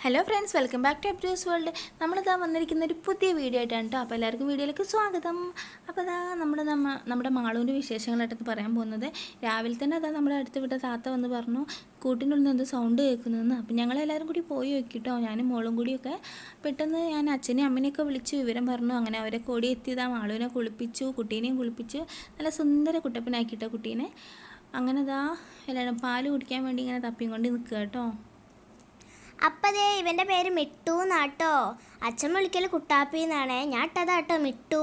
Hello friends, welcome back to Abru's world. നമ്മളിതാ വന്നിരിക്കുന്ന ഒരു പുതിയ വീഡിയോ ആയിട്ടാണ് കേട്ടോ. അപ്പോൾ എല്ലാവർക്കും വീഡിയോയിലേക്ക് സ്വാഗതം. അപ്പോൾ അതാ നമ്മുടെ മാളൂൻ്റെ വിശേഷങ്ങളായിട്ടൊക്കെ പറയാൻ പോകുന്നത്. രാവിലെ തന്നെ അതാ നമ്മുടെ അടുത്ത് വിട്ട താത്ത വന്ന് പറഞ്ഞു കൂട്ടിനുള്ളിൽ നിന്ന് എന്തോ സൗണ്ട് കേൾക്കുന്നതെന്ന്. അപ്പം ഞങ്ങളെല്ലാവരും കൂടി പോയി നോക്കിട്ടോ, ഞാനും മോളും കൂടിയൊക്കെ. പെട്ടെന്ന് ഞാൻ അച്ഛനെയും അമ്മനെയൊക്കെ വിളിച്ച് വിവരം പറഞ്ഞു. അങ്ങനെ അവരെ കൂടി എത്തിയതാ. മാളൂനെ കുളിപ്പിച്ചു, കുട്ടീനെയും കുളിപ്പിച്ച് നല്ല സുന്ദര കുട്ടപ്പനാക്കിയിട്ടോ കുട്ടീനെ. അങ്ങനെ ഇതാ എല്ലാവരും പാല് കുടിക്കാൻ വേണ്ടി ഇങ്ങനെ തപ്പിയും കൊണ്ട് നിൽക്കുക കേട്ടോ. അപ്പതേ ഇവൻ്റെ പേര് മിട്ടു എന്നാട്ടോ. അച്ഛൻ വിളിക്കൽ കുട്ടാപ്പി എന്നാണേ. ഞാൻ ഇട്ടതാട്ടോ മിട്ടു.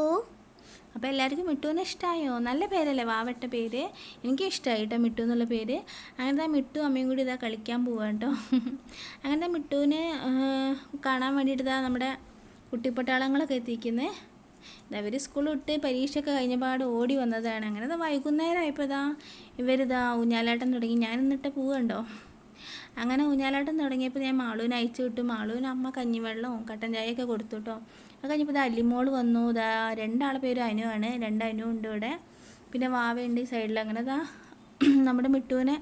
അപ്പോൾ എല്ലാവർക്കും മിട്ടുവിനെ ഇഷ്ടമായോ? നല്ല പേരല്ലേ, വാവട്ട പേര്. എനിക്ക് ഇഷ്ടമായി കേട്ടോ മിട്ടു എന്നുള്ള പേര്. അങ്ങനത്തെ മിട്ടു അമ്മയും കൂടി ഇതാ കളിക്കാൻ പോവാ കേട്ടോ. അങ്ങനത്തെ മിട്ടുവിനെ കാണാൻ വേണ്ടിയിട്ട് ഇതാ നമ്മുടെ കുട്ടിപ്പട്ടാളങ്ങളൊക്കെ എത്തിക്കുന്നത്. ഇതവർ സ്കൂൾ വിട്ട് പരീക്ഷയൊക്കെ കഴിഞ്ഞപാട് ഓടി വന്നതാണ്. അങ്ങനെ വൈകുന്നേരം ആയപ്പോൾ ഇതാ ഇവരിതാ ഊഞ്ഞാലാട്ടം തുടങ്ങി. ഞാൻ എന്നിട്ട് പോവുണ്ടോ. അങ്ങനെ ഊഞ്ഞാലാട്ടം തുടങ്ങിയപ്പോൾ ഞാൻ മാളൂനെ അയച്ചു വിട്ടു. മാളൂന് അമ്മ കഞ്ഞിവെള്ളവും കട്ടൻ ചായയൊക്കെ കൊടുത്തു കേട്ടോ. അത് കഴിഞ്ഞപ്പോൾ ഇത് അല്ലിമോൾ വന്നു. ഇതാ രണ്ടാളെ പേര് അനുവാണ്, അനു ഉണ്ട് ഇവിടെ. പിന്നെ വാവയുണ്ട് ഈ സൈഡിൽ. അങ്ങനെ ഇതാ നമ്മുടെ മിട്ടുവിനെ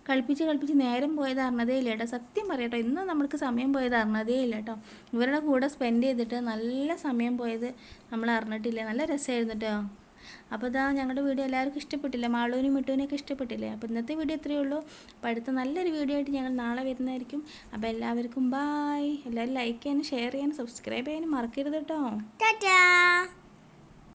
കളിപ്പിച്ച് നേരം പോയത് അറിഞ്ഞതേ ഇല്ല കേട്ടോ. സത്യം പറയട്ടോ, ഇന്ന് നമ്മൾക്ക് സമയം പോയത് അറിഞ്ഞതേ ഇല്ല കേട്ടോ. ഇവരുടെ കൂടെ സ്പെൻഡ് ചെയ്തിട്ട് നല്ല സമയം പോയത് നമ്മൾ അറിഞ്ഞിട്ടില്ല. നല്ല രസമായിരുന്നു കേട്ടോ. അപ്പോൾ ഇതാ ഞങ്ങളുടെ വീഡിയോ എല്ലാവർക്കും ഇഷ്ടപ്പെട്ടില്ല, മാളൂനും മിട്ടുവിനെയൊക്കെ ഇഷ്ടപ്പെട്ടില്ലേ. അപ്പോൾ ഇന്നത്തെ വീഡിയോ ഇത്രയേ ഉള്ളൂ. അപ്പോൾ അടുത്ത നല്ലൊരു വീഡിയോ ആയിട്ട് ഞങ്ങൾ നാളെ വരുന്നതായിരിക്കും. അപ്പോൾ എല്ലാവർക്കും ബായ്. എല്ലാവരും ലൈക്ക് ചെയ്യാനും ഷെയർ ചെയ്യാനും സബ്സ്ക്രൈബ് ചെയ്യാനും മറക്കരുത് കേട്ടോ. ടാറ്റാ.